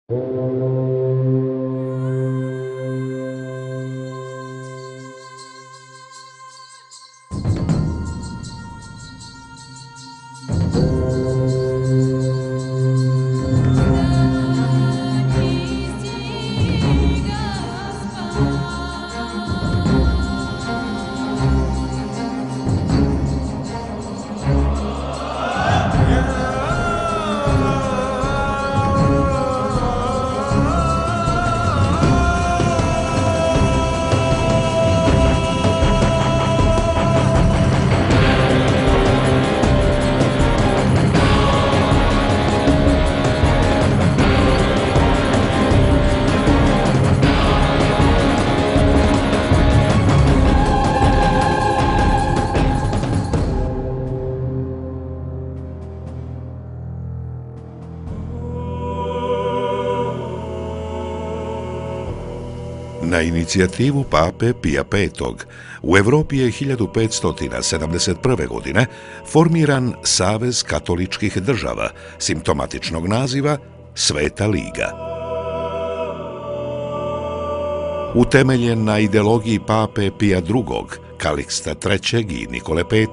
Na inicijativu pape Pija V. u Evropi je 1571. godine formiran Savez katoličkih država, simptomatičnog naziva Sveta Liga. Utemeljen na ideologiji pape Pija II., Kaliksta III. I Nikole V.,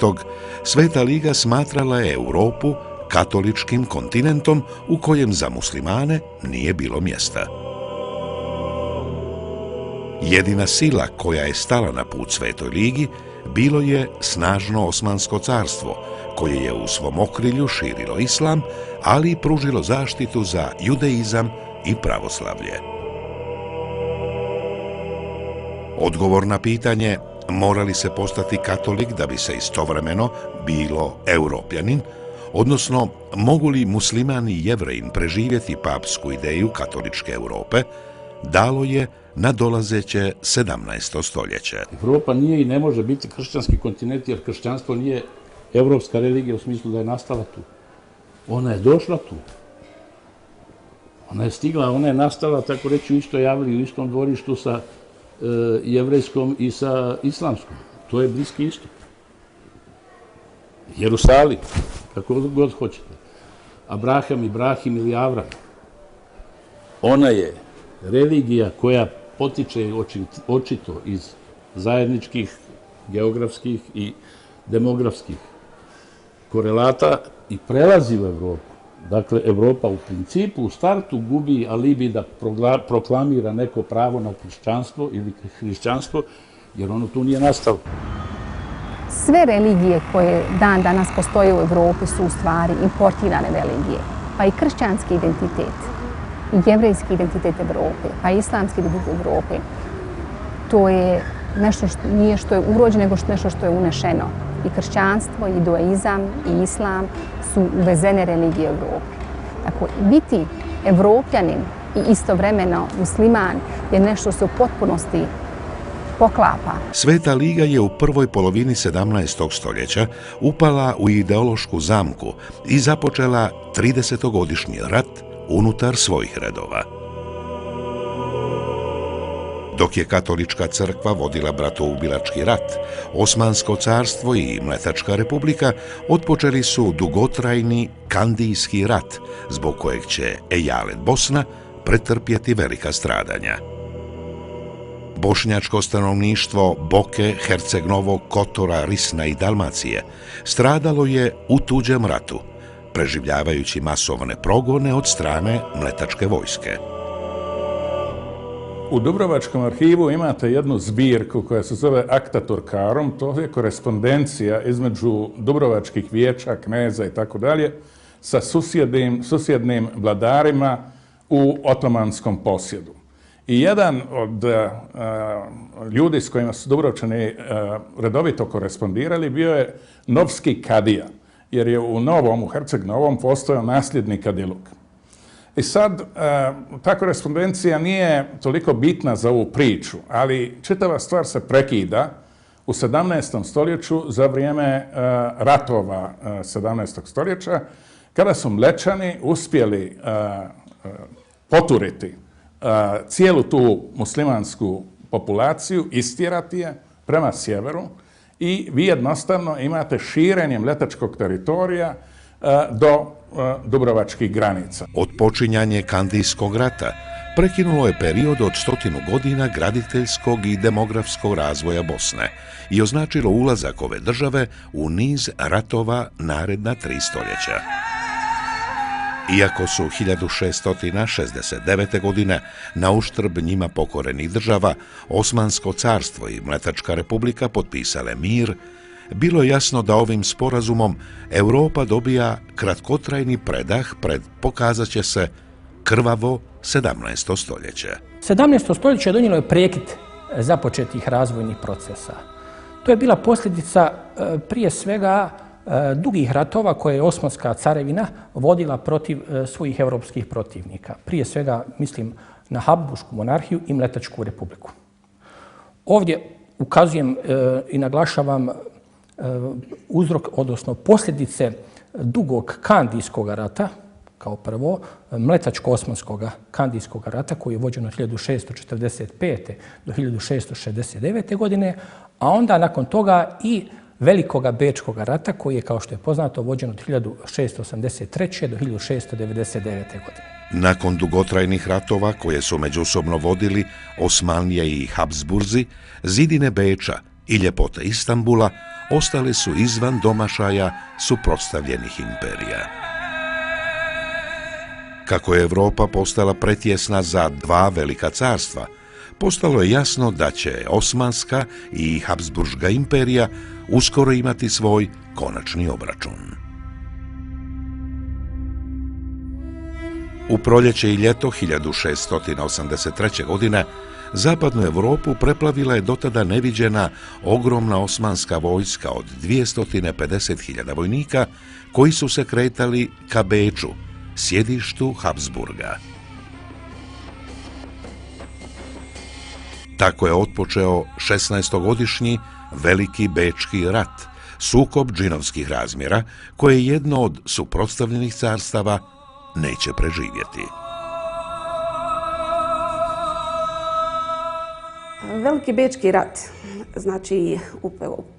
Sveta Liga smatrala je Europu katoličkim kontinentom u kojem za muslimane nije bilo mjesta. Jedina sila koja je stala na put Svetoj Ligi bilo je snažno Osmansko carstvo, koje je u svom okrilju širilo islam, ali i pružilo zaštitu za judeizam i pravoslavlje. Odgovor na pitanje mora li se postati katolik da bi se istovremeno bilo europljanin, odnosno mogu li musliman i jevrejin preživjeti papsku ideju katoličke Europe, dalo je nadolazeće 17. stoljeće. Evropa nije i ne može biti kršćanski kontinent, jer kršćanstvo nije evropska religija u smislu da je nastala tu. Ona je došla tu. Ona je stigla, ona je nastala, tako reći, u istoj avliji, u istom dvorištu sa jevrejskom i sa islamskom. To je Bliski istok. Jerusalim, kako god hoćete. Abraham, Ibrahim ili Avram. Ona je religija koja potiče očito iz zajedničkih, geografskih i demografskih korelata i prelazi u Evropu. Dakle, Evropa u principu, u startu gubi alibi da proklamira neko pravo na kršćanstvo ili hrišćanstvo, jer ono tu nije nastalo. Sve religije koje dan danas postoje u Evropi su u stvari importirane religije, pa i kršćanski identitet, i jevrejski identitet Evrope, pa i islamski identitet Evrope. To je nešto što nije što je urođeno, nego nešto što je unešeno. I kršćanstvo, i judaizam, i islam su uvezene religije u Evropi. Tako, biti evropljanin i istovremeno musliman je nešto što se u potpunosti poklapa. Sveta Liga je u prvoj polovini 17. stoljeća upala u ideološku zamku i započela 30-godišnji rat unutar svojih redova. Dok je katolička crkva vodila bratoubilački rat, Osmansko carstvo i Mletačka republika otpočeli su dugotrajni Kandijski rat, zbog kojeg će Ejalet Bosna pretrpjeti velika stradanja. Bošnjačko stanovništvo Boke, Herceg Novog, Kotora, Risna i Dalmacije stradalo je u tuđem ratu, preživljavajući masovne progone od strane Mletačke vojske. U Dubrovačkom arhivu imate jednu zbirku koja se zove Acta Turcarum, to je korespondencija između dubrovačkih vijeća, kneza i tako dalje, sa susjednim vladarima u otomanskom posjedu. I jedan od ljudi s kojima su Dubrovčani redovito korespondirali bio je Novski kadija, jer je u Herceg Novom postojao nasljedni kadiluk. I sad, ta korespondencija nije toliko bitna za ovu priču, ali čitava stvar se prekida u 17. stoljeću za vrijeme ratova 17. stoljeća, kada su Mlečani uspjeli poturiti cijelu tu muslimansku populaciju, istjerati je prema sjeveru i vi jednostavno imate širenje mletačkog teritorija do dubrovačkih granica. Odpočinjanje Kandijskog rata prekinulo je period od 100 godina graditeljskog i demografskog razvoja Bosne i označilo ulazak ove države u niz ratova naredna 3 stoljeća. Iako su 1669. godine na uštrb njima pokorenih država Osmansko carstvo i Mletačka republika potpisale mir, bilo je jasno da ovim sporazumom Europa dobija kratkotrajni predah pred, pokazat će se, krvavo 17. stoljeće. 17. stoljeće donijelo je prekid započetih razvojnih procesa. To je bila posljedica prije svega dugih ratova koje je Osmanska carevina vodila protiv svojih europskih protivnika. Prije svega mislim na Habsbursku monarhiju i Mletačku republiku. Ovdje ukazujem i naglašavam uzrok, odnosno posljedice dugog Kandijskog rata, kao prvo, Mletačko-Osmanskog Kandijskog rata koji je vođen od 1645. do 1669. godine, a onda nakon toga i Velikoga Bečkog rata koji je, kao što je poznato, vođen od 1683. do 1699. godine. Nakon dugotrajnih ratova koje su međusobno vodili Osmanlije i Habsburzi, zidine Beča i ljepote Istanbula ostali su izvan domašaja suprotstavljenih imperija. Kako je Europa postala pretjesna za 2 velika carstva, postalo je jasno da će Osmanska i Habsburška imperija uskoro imati svoj konačni obračun. U proljeće i ljeto 1683. godine zapadnu Europu preplavila je dotada neviđena ogromna osmanska vojska od 250.000 vojnika koji su se kretali ka Beču, sjedištu Habsburga. Tako je otpočeo 16-godišnji Veliki Bečki rat, sukob džinovskih razmjera koje jedno od suprotstavljenih carstava neće preživjeti. Veliki Bečki rat, znači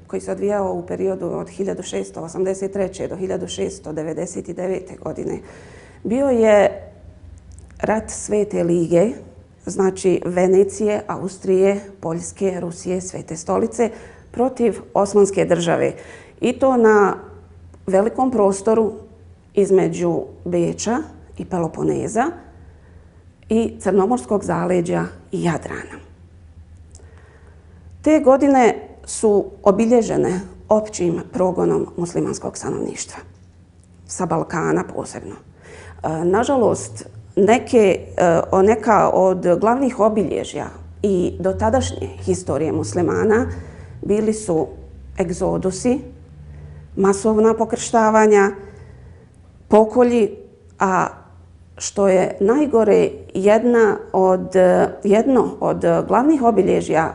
koji se odvijao u periodu od 1683. do 1699. godine, bio je rat Svete lige, znači Venecije, Austrije, Poljske, Rusije, Svete stolice, protiv Osmanske države. I to na velikom prostoru između Beča i Peloponeza i Crnomorskog zaleđa i Jadrana. Te godine su obilježene općim progonom muslimanskog stanovništva, sa Balkana posebno. Nažalost, neka od glavnih obilježja i dotadašnje historije muslimana bili su egzodusi, masovna pokrštavanja, pokolji, a što je najgore, jedno od glavnih obilježja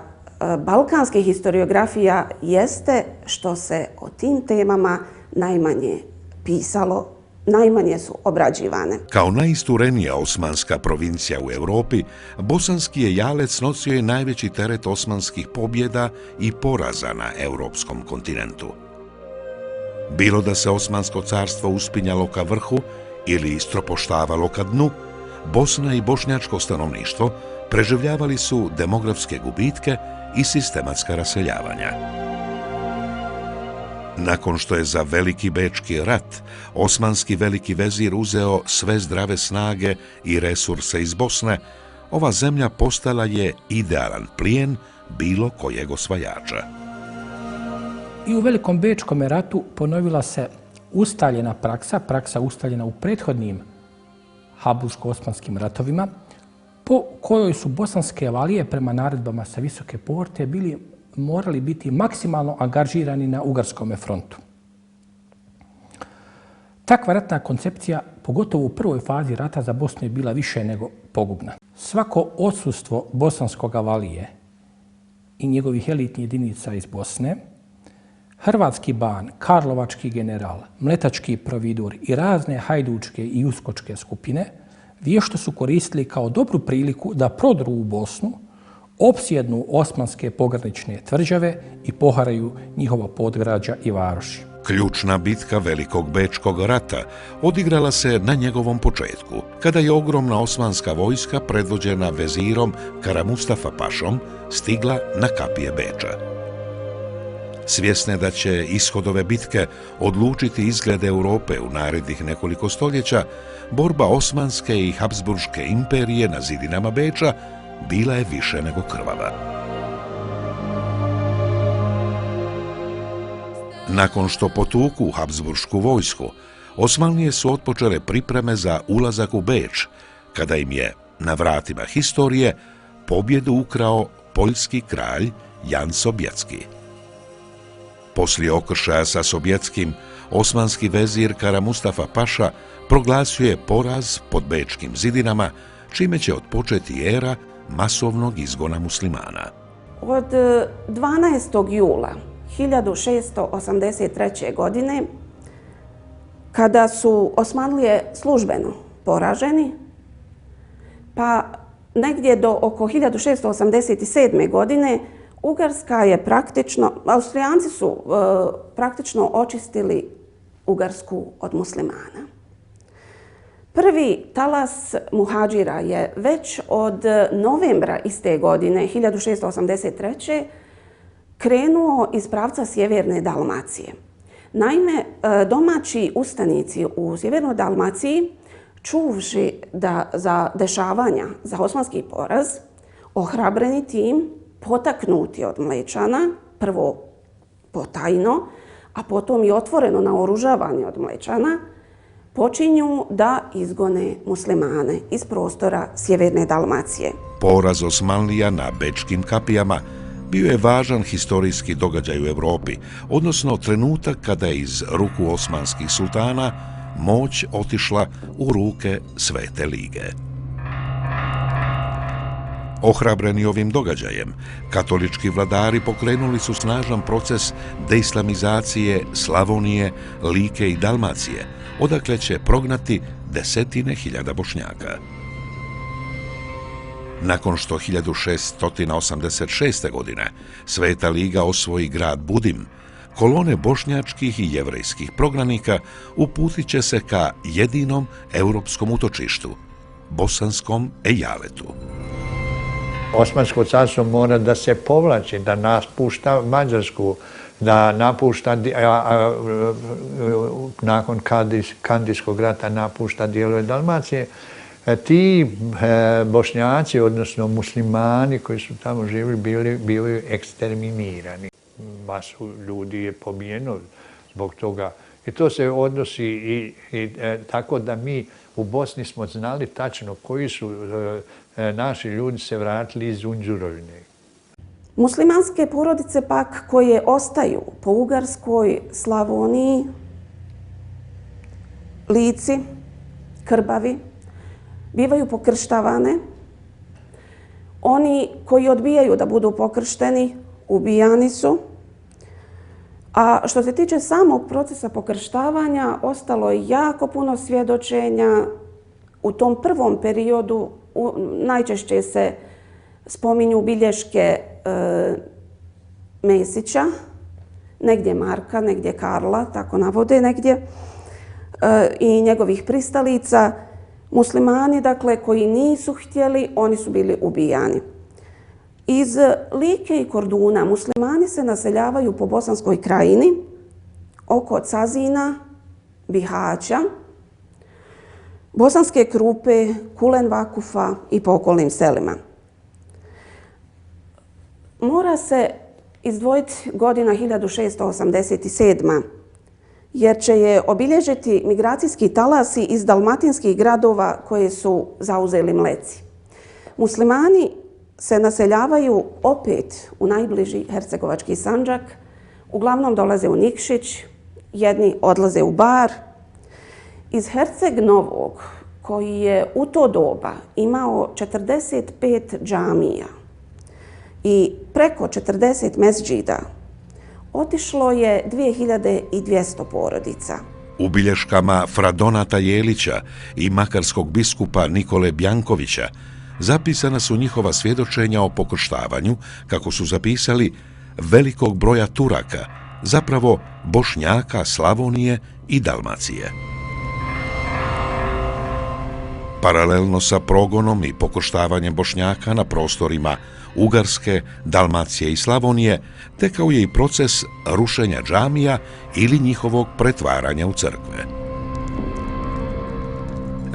balkanske historiografija jeste što se o tim temama najmanje pisalo, najmanje su obrađivane. Kao najisturenija osmanska provincija u Europi, bosanski je Jalec nosio je najveći teret osmanskih pobjeda i poraza na europskom kontinentu. Bilo da se Osmansko carstvo uspinjalo ka vrhu ili istropoštavalo ka dnu, Bosna i bošnjačko stanovništvo preživljavali su demografske gubitke i sistematska raseljavanja. Nakon što je za Veliki Bečki rat osmanski veliki vezir uzeo sve zdrave snage i resurse iz Bosne, ova zemlja postala je idealan plijen bilo kojeg osvajača. I u Velikom Bečkom ratu ponovila se ustaljena praksa ustaljena u prethodnim Habsburško-osmanskim ratovima, po kojoj su bosanske valije prema naredbama sa Visoke porte morali biti maksimalno angažirani na Ugarskom frontu. Takva ratna koncepcija, pogotovo u prvoj fazi rata za Bosnu, je bila više nego pogubna. Svako odsustvo bosanskog valije i njegovih elitnih jedinica iz Bosne, hrvatski ban, karlovački general, mletački providur i razne hajdučke i uskočke skupine vješto su koristili kao dobru priliku da prodru u Bosnu, opsjednu osmanske pogranične tvrđave i poharaju njihova podgrađa i varoši. Ključna bitka Velikog Bečkog rata odigrala se na njegovom početku, kada je ogromna osmanska vojska predvođena vezirom Kara Mustafa Pašom stigla na kapije Beča. Svjesne da će ishod ove bitke odlučiti izgled Europe u narednih nekoliko stoljeća, borba Osmanske i Habsburške imperije na zidinama Beča bila je više nego krvava. Nakon što potuku Habsburšku vojsku, Osmanlije su otpočele pripreme za ulazak u Beč, kada im je, na vratima historije, pobjedu ukrao poljski kralj Jan Sobieski. Poslije okršaja sa Sobjetskim, osmanski vezir Kara Mustafa Paša proglasio je poraz pod bečkim zidinama, čime će otpočeti era masovnog izgona muslimana. Od 12. jula 1683. godine, kada su Osmanlije službeno poraženi, pa negdje do oko 1687. godine Ugarska je Austrijanci su praktično očistili Ugarsku od muslimana. Prvi talas muhadžira je već od novembra iste godine, 1683. krenuo iz pravca sjeverne Dalmacije. Naime, domaći ustanici u sjevernoj Dalmaciji, čuvši za dešavanja za osmanski poraz, ohrabreni tim, potaknuti od Mlečana, prvo potajno, a potom i otvoreno naoružavani od Mlečana, počinju da izgone muslimane iz prostora sjeverne Dalmacije. Poraz Osmanlija na bečkim kapijama bio je važan historijski događaj u Europi, odnosno trenutak kada je iz ruku osmanskih sultana moć otišla u ruke Svete lige. Ohrabreni ovim događajem, katolički vladari pokrenuli su snažan proces deislamizacije Slavonije, Like i Dalmacije, odakle će prognati desetine hiljada Bošnjaka. Nakon što 1686. godine Sveta liga osvoji grad Budim, kolone bošnjačkih i jevrejskih prognanika uputit će se ka jedinom europskom utočištu, Bosanskom ejaletu. Osmansko carstvo mora da se povlači, da napušta Mađarsku, da napušta, nakon Kandijskog rata napušta dijelove Dalmacije. Ti Bošnjaci, odnosno muslimani koji su tamo živjeli, bili eksterminirani. Masu ljudi je pobijeno zbog toga. I to se odnosi i tako da mi u Bosni smo znali tačno koji su naši ljudi se vratili iz Unđurovine. Muslimanske porodice pak koje ostaju po Ugarskoj, Slavoniji, Lici, Krbavi, bivaju pokrštavane. Oni koji odbijaju da budu pokršteni, ubijani su. A što se tiče samog procesa pokrštavanja, ostalo je jako puno svjedočenja. U tom prvom periodu najčešće se spominju bilješke Mesića, negdje Marka, negdje Karla, tako navode negdje, i njegovih pristalica. Muslimani, dakle, koji nisu htjeli, oni su bili ubijani. Iz Like i Korduna muslimani se naseljavaju po Bosanskoj krajini, oko Cazina, Bihaća, Bosanske Krupe, Kulen Vakufa i po okolnim selima. Mora se izdvojiti godina 1687. jer će je obilježiti migracijski talasi iz dalmatinskih gradova koje su zauzeli Mleci. Muslimani se naseljavaju opet u najbliži hercegovački Sandžak, uglavnom dolaze u Nikšić, jedni odlaze u Bar. Iz Herceg Novog, koji je u to doba imao 45 džamija i preko 40 mezđida, otišlo je 2200 porodica. U bilješkama Fra Donata Jelića i makarskog biskupa Nikole Bjankovića zapisana su njihova svjedočenja o pokrštavanju, kako su zapisali, velikog broja Turaka, zapravo Bošnjaka Slavonije i Dalmacije. Paralelno sa progonom i pokoštavanjem Bošnjaka na prostorima Ugarske, Dalmacije i Slavonije, tekao je i proces rušenja džamija ili njihovog pretvaranja u crkve.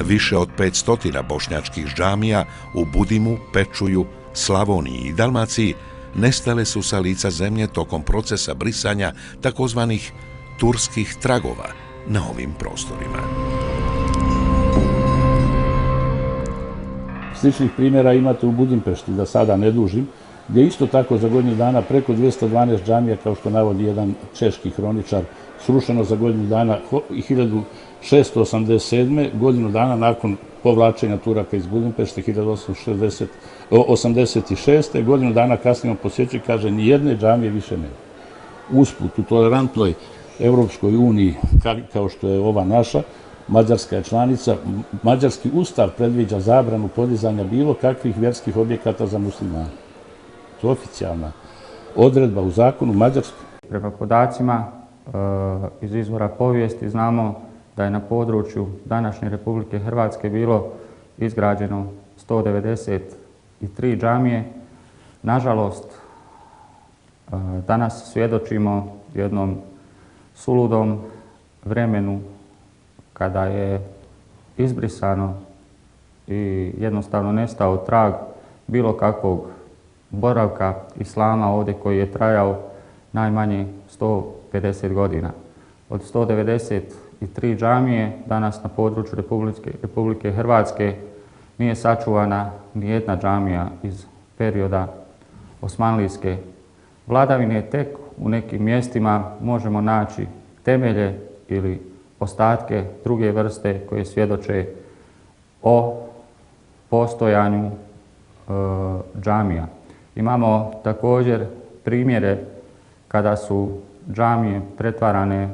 Više od 500 bošnjačkih džamija u Budimu, Pečuju, Slavoniji i Dalmaciji nestale su sa lica zemlje tokom procesa brisanja takozvanih turskih tragova na ovim prostorima. Sličnih primjera imate u Budimpešti, da sada ne dužim, gdje isto tako za godinu dana preko 212 džamija, kao što navodi jedan češki hroničar, srušeno za godinu dana 1687. godinu dana nakon povlačenja Turaka iz Budimpešte 1886. godinu dana kasnije on posjećuje, kaže, ni jedne džamije više nema. Usput, u tolerantnoj Evropskoj uniji, kao što je ova naša, Mađarska je članica, mađarski ustav predviđa zabranu podizanja bilo kakvih vjerskih objekata za muslimane. To je oficijalna odredba u zakonu Mađarske. Prema podacima iz izvora povijesti znamo da je na području današnje Republike Hrvatske bilo izgrađeno 193 džamije. Nažalost, danas svjedočimo jednom suludom vremenu kada je izbrisano i jednostavno nestao trag bilo kakvog boravka islama ovdje koji je trajao najmanje 150 godina. Od 193 džamije danas na području Republike Hrvatske nije sačuvana ni jedna džamija iz perioda osmanlijske vladavine. Tek u nekim mjestima možemo naći temelje ili ostatke druge vrste koje svjedoče o postojanju džamija. Imamo također primjere kada su džamije pretvarane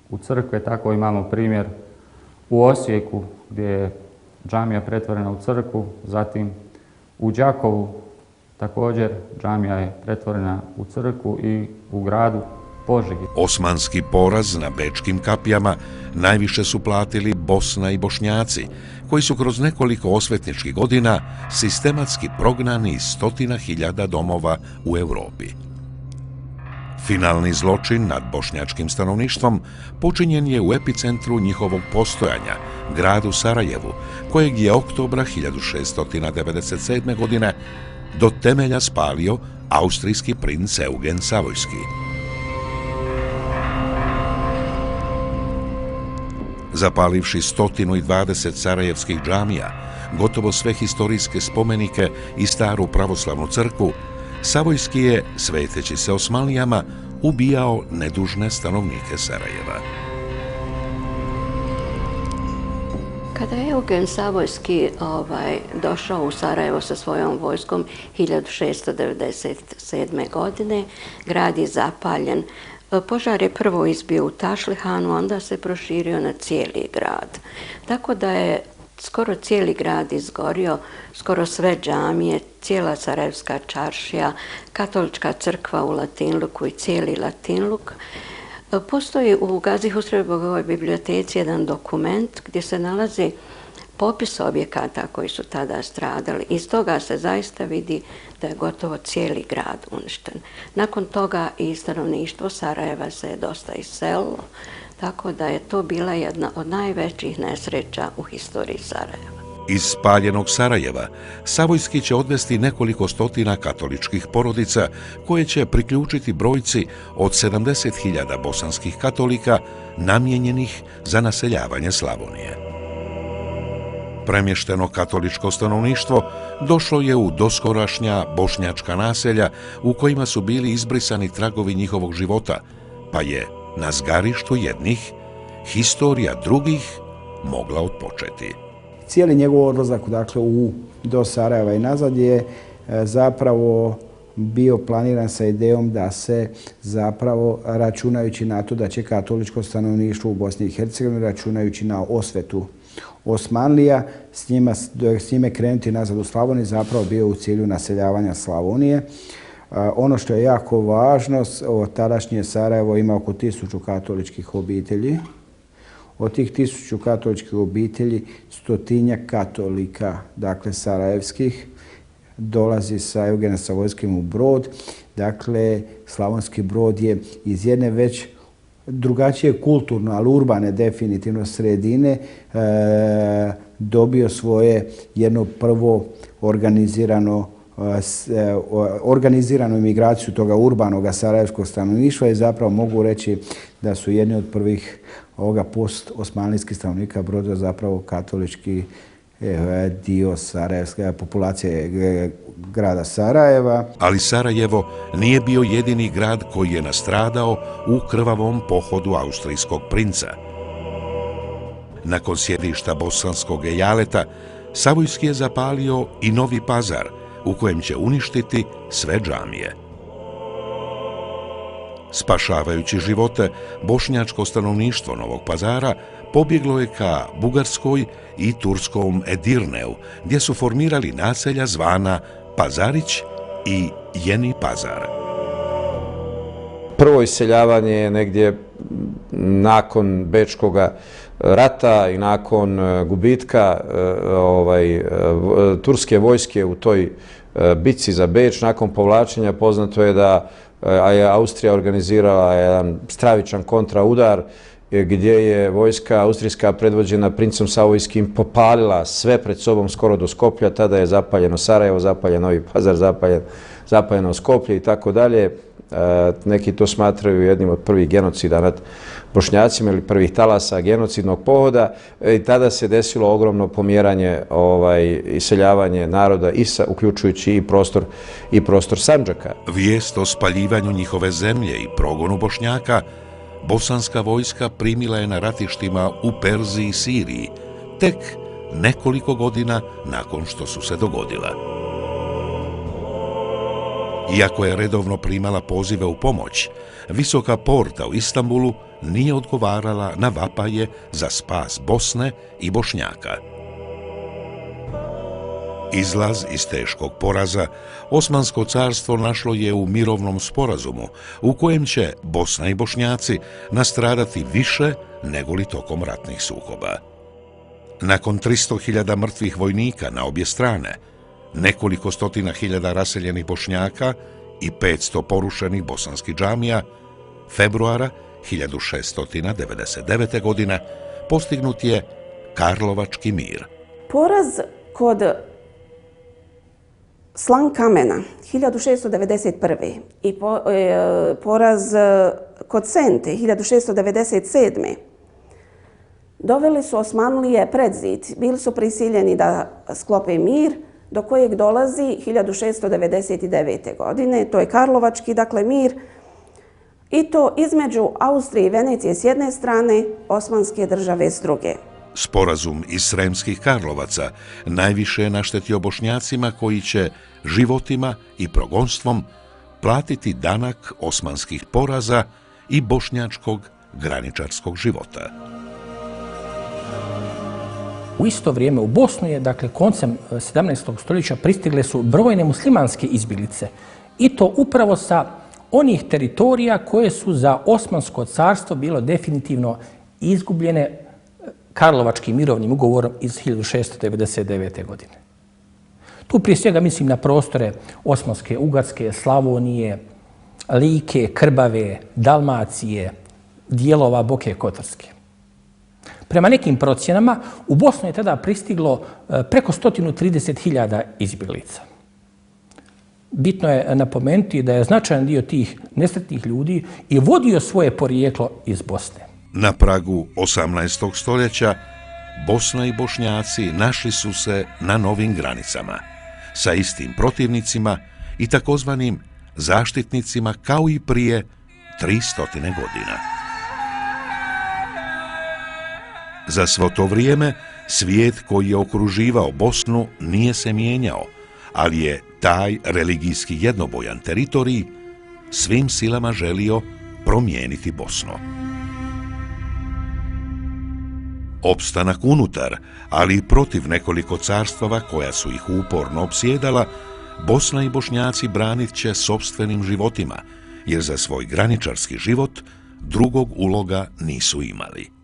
u crkve, tako imamo primjer u Osijeku gdje je džamija pretvorena u crkvu, zatim u Đakovu također džamija je pretvorena u crkvu i u gradu Požegi. Osmanski poraz na bečkim kapijama najviše su platili Bosna i Bošnjaci, koji su kroz nekoliko osvetničkih godina sistematski prognani iz 100.000 domova u Europi. Finalni zločin nad bošnjačkim stanovništvom počinjen je u epicentru njihovog postojanja, gradu Sarajevu, kojeg je oktobra 1697. godine do temelja spalio austrijski princ Eugen Savojski. Zapalivši 120 sarajevskih džamija, gotovo sve historijske spomenike i staru pravoslavnu crkvu, Savojski je, sveteći se Osmanlijama, ubijao nedužne stanovnike Sarajeva. Kada je Eugen Savojski došao u Sarajevo sa svojom vojskom 1697. godine, grad je zapaljen. Požar je prvo izbio u Tašlihanu, onda se proširio na cijeli grad. Tako da je skoro cijeli grad izgorio, skoro sve džamije, cijela Sarajevska čaršija, katolička crkva u Latinluku i cijeli Latinluk. Postoji u Gazi Husrev-Bogovoj biblioteci jedan dokument gdje se nalazi popis objekata koji su tada stradali. Iz toga se zaista vidi da je gotovo cijeli grad uništen. Nakon toga i stanovništvo Sarajeva se je dosta iselilo, tako da je to bila jedna od najvećih nesreća u historiji Sarajeva. Iz spaljenog Sarajeva Savojski će odvesti nekoliko stotina katoličkih porodica koje će priključiti brojci od 70.000 bosanskih katolika namijenjenih za naseljavanje Slavonije. Premješteno katoličko stanovništvo došlo je u doskorašnja bošnjačka naselja u kojima su bili izbrisani tragovi njihovog života, pa je na zgarištu jednih historija drugih mogla otpočeti. Cijeli njegov odlazak do Sarajeva i nazad je zapravo bio planiran sa idejom da se zapravo, računajući na to da će katoličko stanovništvo u Bosni i Hercegovini, računajući na osvetu Osmanlija, s njime krenuti nazad u Slavoniju, zapravo bio u cilju naseljavanja Slavonije. Ono što je jako važno, tadašnje Sarajevo ima oko 1000 katoličkih obitelji. Od tih 1000 katoličkih obitelji, 100-tinjak katolika, dakle sarajevskih, dolazi sa Eugena Savojskim u Brod. Dakle, Slavonski Brod je iz jedne već drugačije kulturno, ali urbane definitivno sredine, dobio svoje jedno prvo organiziranu imigraciju toga urbanog sarajevskog stanovništva i zapravo mogu reći da su jedni od prvih ovoga post-osmanlijskih stanovnika Broda zapravo katolički dio sarajevske populacije grada Sarajeva. Ali Sarajevo nije bio jedini grad koji je nastradao u krvavom pohodu austrijskog princa. Nakon sjedišta bosanskog ejaleta, Savojski je zapalio i Novi Pazar, u kojem će uništiti sve džamije. Spašavajući živote, bošnjačko stanovništvo Novog Pazara pobjeglo je ka Bugarskoj i turskom Edirneu, gdje su formirali naselja zvana Pazarić i Jeni Pazar. Prvo iseljavanje je negdje nakon Bečkog rata i nakon gubitka turske vojske u toj bitci za Beč. Nakon povlačenja poznato je da je Austrija organizirala jedan stravičan kontraudar gdje je vojska austrijska predvođena princom Savojskim popalila sve pred sobom skoro do Skoplja. Tada je zapaljeno Sarajevo, zapaljen Novi Pazar, zapaljeno Skoplje i tako dalje. Neki to smatraju jednim od prvih genocida nad Bošnjacima ili prvih talasa genocidnog pohoda. I tada se desilo ogromno pomjeranje, iseljavanje naroda, uključujući i prostor Sandžaka. Vijest o spaljivanju njihove zemlje i progonu Bošnjaka bosanska vojska primila je na ratištima u Perziji i Siriji, tek nekoliko godina nakon što su se dogodila. Iako je redovno primala pozive u pomoć, Visoka porta u Istanbulu nije odgovarala na vapaje za spas Bosne i Bošnjaka. Izlaz iz teškog poraza Osmansko carstvo našlo je u mirovnom sporazumu u kojem će Bosna i Bošnjaci nastradati više nego li tokom ratnih sukoba. Nakon 300.000 mrtvih vojnika na obje strane, nekoliko stotina hiljada raseljenih Bošnjaka i 500 porušenih bosanskih džamija, februara 1699. godine postignut je Karlovački mir. Poraz kod Slankamena 1691. i poraz kod Sente 1697. doveli su Osmanlije pred zid. Bili su prisiljeni da sklope mir, do kojeg dolazi 1699. godine. To je Karlovački, dakle, mir. I to između Austrije i Venecije s jedne strane, Osmanske države s druge. Sporazum iz Sremskih Karlovaca najviše je naštetio Bošnjacima koji će životima i progonstvom platiti danak osmanskih poraza i bošnjačkog graničarskog života. U isto vrijeme u Bosnu je, dakle, koncem 17. stoljeća pristigle su brojne muslimanske izbjeglice. I to upravo sa onih teritorija koje su za Osmansko carstvo bilo definitivno izgubljene Karlovačkim mirovnim ugovorom iz 1699. godine. Tu prije svega mislim na prostore Osmanske, Ugarske, Slavonije, Like, Krbave, Dalmacije, dijelova Boke Kotarske. Prema nekim procjenama, u Bosnu je tada pristiglo preko 130.000 izbjeglica. Bitno je napomenuti da je značajan dio tih nesretnih ljudi i vodio svoje porijeklo iz Bosne. Na pragu 18. stoljeća Bosna i Bošnjaci našli su se na novim granicama, sa istim protivnicima i takozvanim zaštitnicima kao i prije 300 godina. Za svo to vrijeme, svijet koji je okruživao Bosnu nije se mijenjao, ali je taj religijski jednobojan teritorij svim silama želio promijeniti Bosnu. Opstanak unutar, ali i protiv nekoliko carstava koja su ih uporno opsjedala, Bosna i Bošnjaci branit će sopstvenim životima, jer za svoj graničarski život drugog uloga nisu imali.